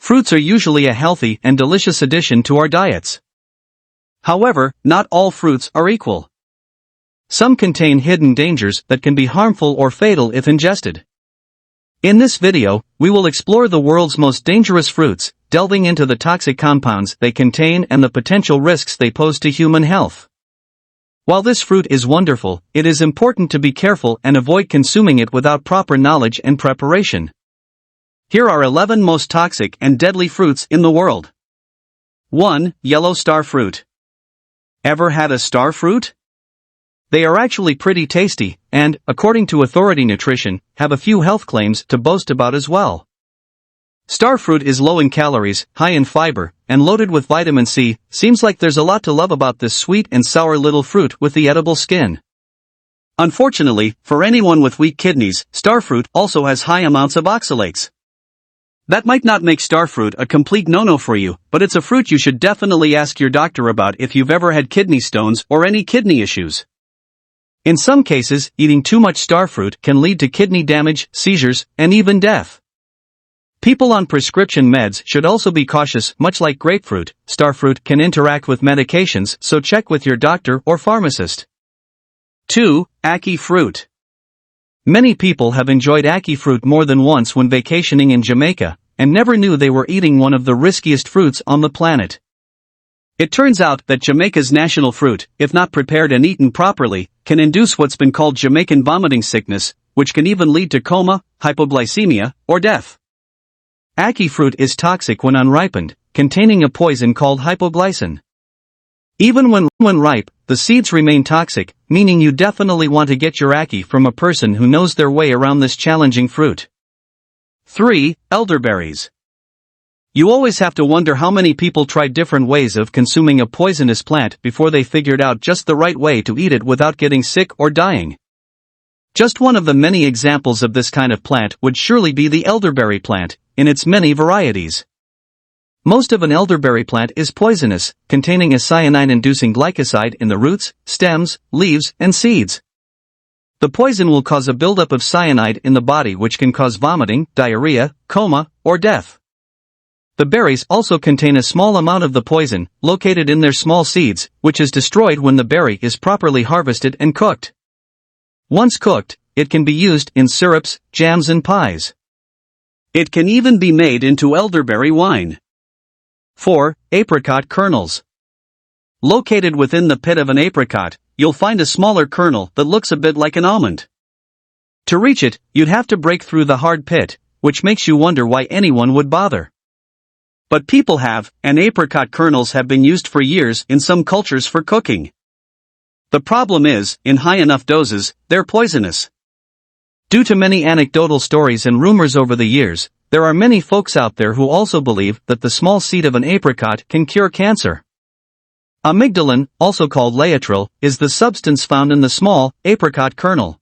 fruits are usually a healthy and delicious addition to our diets. However, not all fruits are equal. Some contain hidden dangers that can be harmful or fatal if ingested. In this video, we will explore the world's most dangerous fruits, delving into the toxic compounds they contain and the potential risks they pose to human health. While this fruit is wonderful, it is important to be careful and avoid consuming it without proper knowledge and preparation. Here are 11 most toxic and deadly fruits in the world. 1. Yellow star fruit. Ever had a star fruit? They are actually pretty tasty, and, according to Authority Nutrition, have a few health claims to boast about as well. Star fruit is low in calories, high in fiber, and loaded with vitamin C. Seems like there's a lot to love about this sweet and sour little fruit with the edible skin. Unfortunately, for anyone with weak kidneys, star fruit also has high amounts of oxalates. That might not make star fruit a complete no-no for you, but it's a fruit you should definitely ask your doctor about if you've ever had kidney stones or any kidney issues. In some cases, eating too much star fruit can lead to kidney damage, seizures, and even death. People on prescription meds should also be cautious. Much like grapefruit, star fruit can interact with medications, so check with your doctor or pharmacist. 2. Ackee fruit. Many people have enjoyed ackee fruit more than once when vacationing in Jamaica, and never knew they were eating one of the riskiest fruits on the planet. It turns out that Jamaica's national fruit, if not prepared and eaten properly, can induce what's been called Jamaican vomiting sickness, which can even lead to coma, hypoglycemia, or death. Ackee fruit is toxic when unripened, containing a poison called hypoglycin. Even when ripe, the seeds remain toxic, meaning you definitely want to get your ackee from a person who knows their way around this challenging fruit. 3. Elderberries. You always have to wonder how many people tried different ways of consuming a poisonous plant before they figured out just the right way to eat it without getting sick or dying. Just one of the many examples of this kind of plant would surely be the elderberry plant, in its many varieties. Most of an elderberry plant is poisonous, containing a cyanide-inducing glycoside in the roots, stems, leaves, and seeds. The poison will cause a buildup of cyanide in the body which can cause vomiting, diarrhea, coma, or death. The berries also contain a small amount of the poison, located in their small seeds, which is destroyed when the berry is properly harvested and cooked. Once cooked, it can be used in syrups, jams and pies. It can even be made into elderberry wine. 4. Apricot kernels. Located within the pit of an apricot, you'll find a smaller kernel that looks a bit like an almond. To reach it, you'd have to break through the hard pit, which makes you wonder why anyone would bother. But people have, and apricot kernels have been used for years in some cultures for cooking. The problem is, in high enough doses, they're poisonous. Due to many anecdotal stories and rumors over the years, there are many folks out there who also believe that the small seed of an apricot can cure cancer. Amygdalin, also called laetrile, is the substance found in the small, apricot kernel.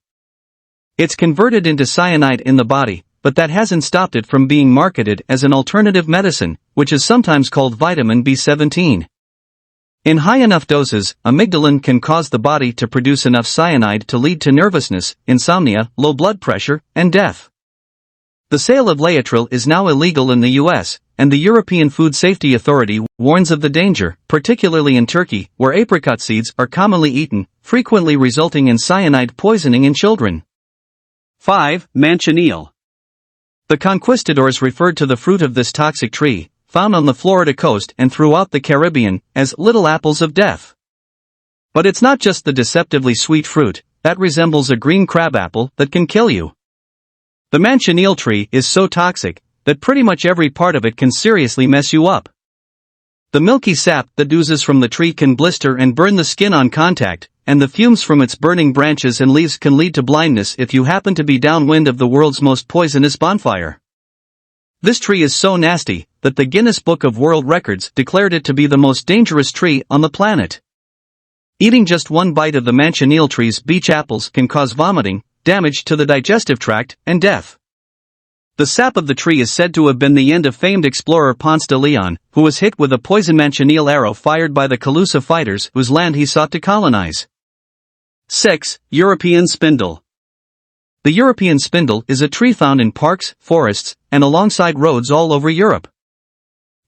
It's converted into cyanide in the body, but that hasn't stopped it from being marketed as an alternative medicine, which is sometimes called vitamin B17. In high enough doses, amygdalin can cause the body to produce enough cyanide to lead to nervousness, insomnia, low blood pressure, and death. The sale of laetrile is now illegal in the US, and the European Food Safety Authority warns of the danger, particularly in Turkey, where apricot seeds are commonly eaten, frequently resulting in cyanide poisoning in children. 5. Manchineal. The conquistadors referred to the fruit of this toxic tree, found on the Florida coast and throughout the Caribbean, as little apples of death. But it's not just the deceptively sweet fruit that resembles a green crabapple that can kill you. The Manchineal tree is so toxic that pretty much every part of it can seriously mess you up. The milky sap that oozes from the tree can blister and burn the skin on contact, and the fumes from its burning branches and leaves can lead to blindness if you happen to be downwind of the world's most poisonous bonfire. This tree is so nasty that the Guinness Book of World Records declared it to be the most dangerous tree on the planet. Eating just one bite of the Manchineal tree's beech apples can cause vomiting, damage to the digestive tract, and death. The sap of the tree is said to have been the end of famed explorer Ponce de Leon, who was hit with a poison Manchineal arrow fired by the Calusa fighters whose land he sought to colonize. 6. European Spindle. The European spindle is a tree found in parks, forests, and alongside roads all over Europe.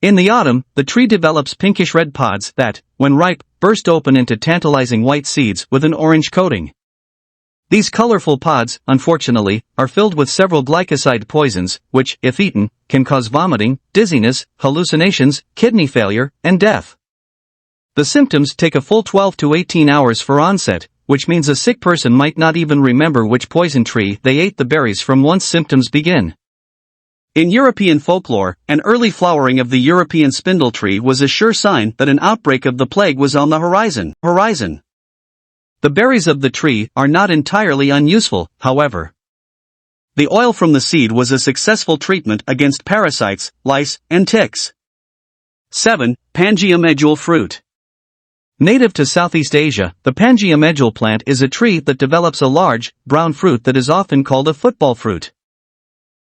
In the autumn, the tree develops pinkish-red pods that, when ripe, burst open into tantalizing white seeds with an orange coating. These colorful pods, unfortunately, are filled with several glycoside poisons, which, if eaten, can cause vomiting, dizziness, hallucinations, kidney failure, and death. The symptoms take a full 12 to 18 hours for onset, which means a sick person might not even remember which poison tree they ate the berries from once symptoms begin. In European folklore, an early flowering of the European spindle tree was a sure sign that an outbreak of the plague was on the horizon. The berries of the tree are not entirely unuseful, however. The oil from the seed was a successful treatment against parasites, lice, and ticks. 7. Pangea Medjool fruit. Native to Southeast Asia, the Pangea Medjool plant is a tree that develops a large, brown fruit that is often called a football fruit.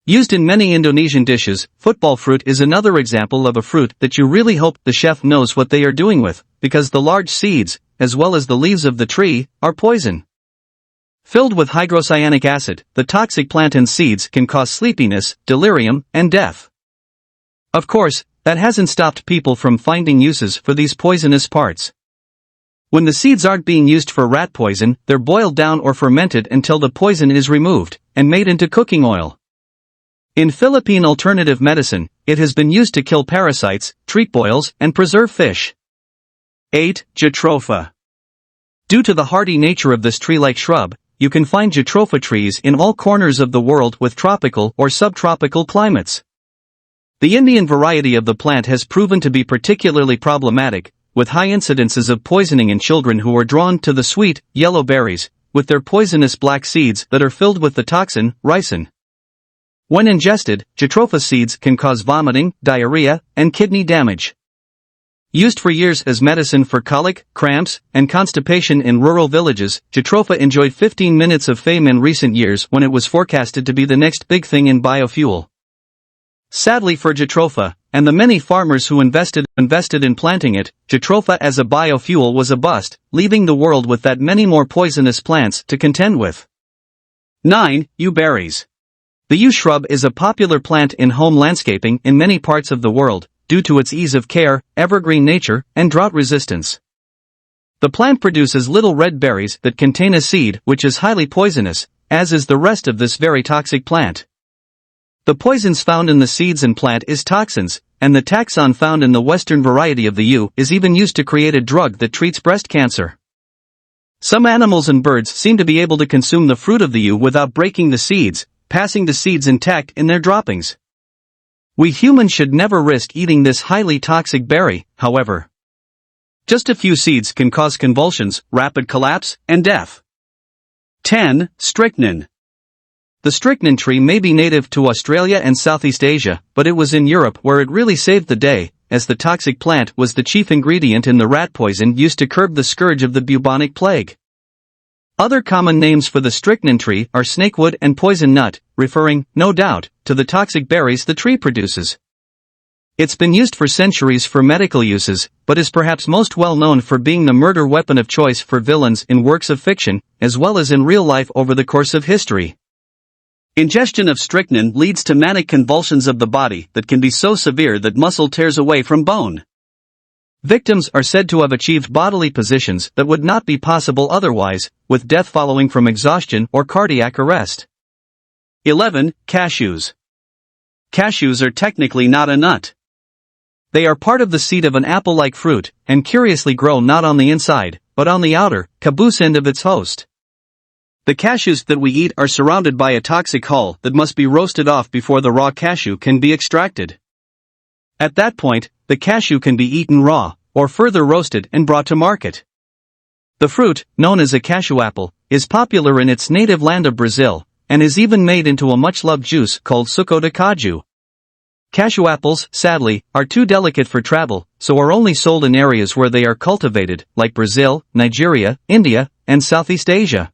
Used in many Indonesian dishes, football fruit is another example of a fruit that you really hope the chef knows what they are doing with, because the large seeds, as well as the leaves of the tree, are poison. Filled with hydrocyanic acid, the toxic plantain seeds can cause sleepiness, delirium, and death. Of course, that hasn't stopped people from finding uses for these poisonous parts. When the seeds aren't being used for rat poison, they're boiled down or fermented until the poison is removed, and made into cooking oil. In Philippine alternative medicine, it has been used to kill parasites, treat boils, and preserve fish. 8. Jatropha. Due to the hardy nature of this tree-like shrub, you can find Jatropha trees in all corners of the world with tropical or subtropical climates. The Indian variety of the plant has proven to be particularly problematic, with high incidences of poisoning in children who are drawn to the sweet, yellow berries, with their poisonous black seeds that are filled with the toxin, ricin. When ingested, Jatropha seeds can cause vomiting, diarrhea, and kidney damage. Used for years as medicine for colic, cramps, and constipation in rural villages, Jatropha enjoyed 15 minutes of fame in recent years when it was forecasted to be the next big thing in biofuel. Sadly for Jatropha, and the many farmers who invested in planting it, Jatropha as a biofuel was a bust, leaving the world with that many more poisonous plants to contend with. 9. Yew berries. The yew shrub is a popular plant in home landscaping in many parts of the world, due to its ease of care, evergreen nature, and drought resistance. The plant produces little red berries that contain a seed which is highly poisonous, as is the rest of this very toxic plant. The poisons found in the seeds and plant is toxins, and the taxon found in the western variety of the yew is even used to create a drug that treats breast cancer. Some animals and birds seem to be able to consume the fruit of the yew without breaking the seeds, passing the seeds intact in their droppings. We humans should never risk eating this highly toxic berry, however. Just a few seeds can cause convulsions, rapid collapse, and death. 10. Strychnine. The strychnine tree may be native to Australia and Southeast Asia, but it was in Europe where it really saved the day, as the toxic plant was the chief ingredient in the rat poison used to curb the scourge of the bubonic plague. Other common names for the strychnine tree are snakewood and poison nut, referring, no doubt, to the toxic berries the tree produces. It's been used for centuries for medical uses, but is perhaps most well known for being the murder weapon of choice for villains in works of fiction, as well as in real life over the course of history. Ingestion of strychnine leads to manic convulsions of the body that can be so severe that muscle tears away from bone. Victims are said to have achieved bodily positions that would not be possible otherwise, with death following from exhaustion or cardiac arrest. 11. Cashews. Cashews are technically not a nut. They are part of the seed of an apple-like fruit, and curiously grow not on the inside, but on the outer, caboose end of its host. The cashews that we eat are surrounded by a toxic hull that must be roasted off before the raw cashew can be extracted. At that point, the cashew can be eaten raw, or further roasted and brought to market. The fruit, known as a cashew apple, is popular in its native land of Brazil, and is even made into a much-loved juice called suco de caju. Cashew apples, sadly, are too delicate for travel, so are only sold in areas where they are cultivated, like Brazil, Nigeria, India, and Southeast Asia.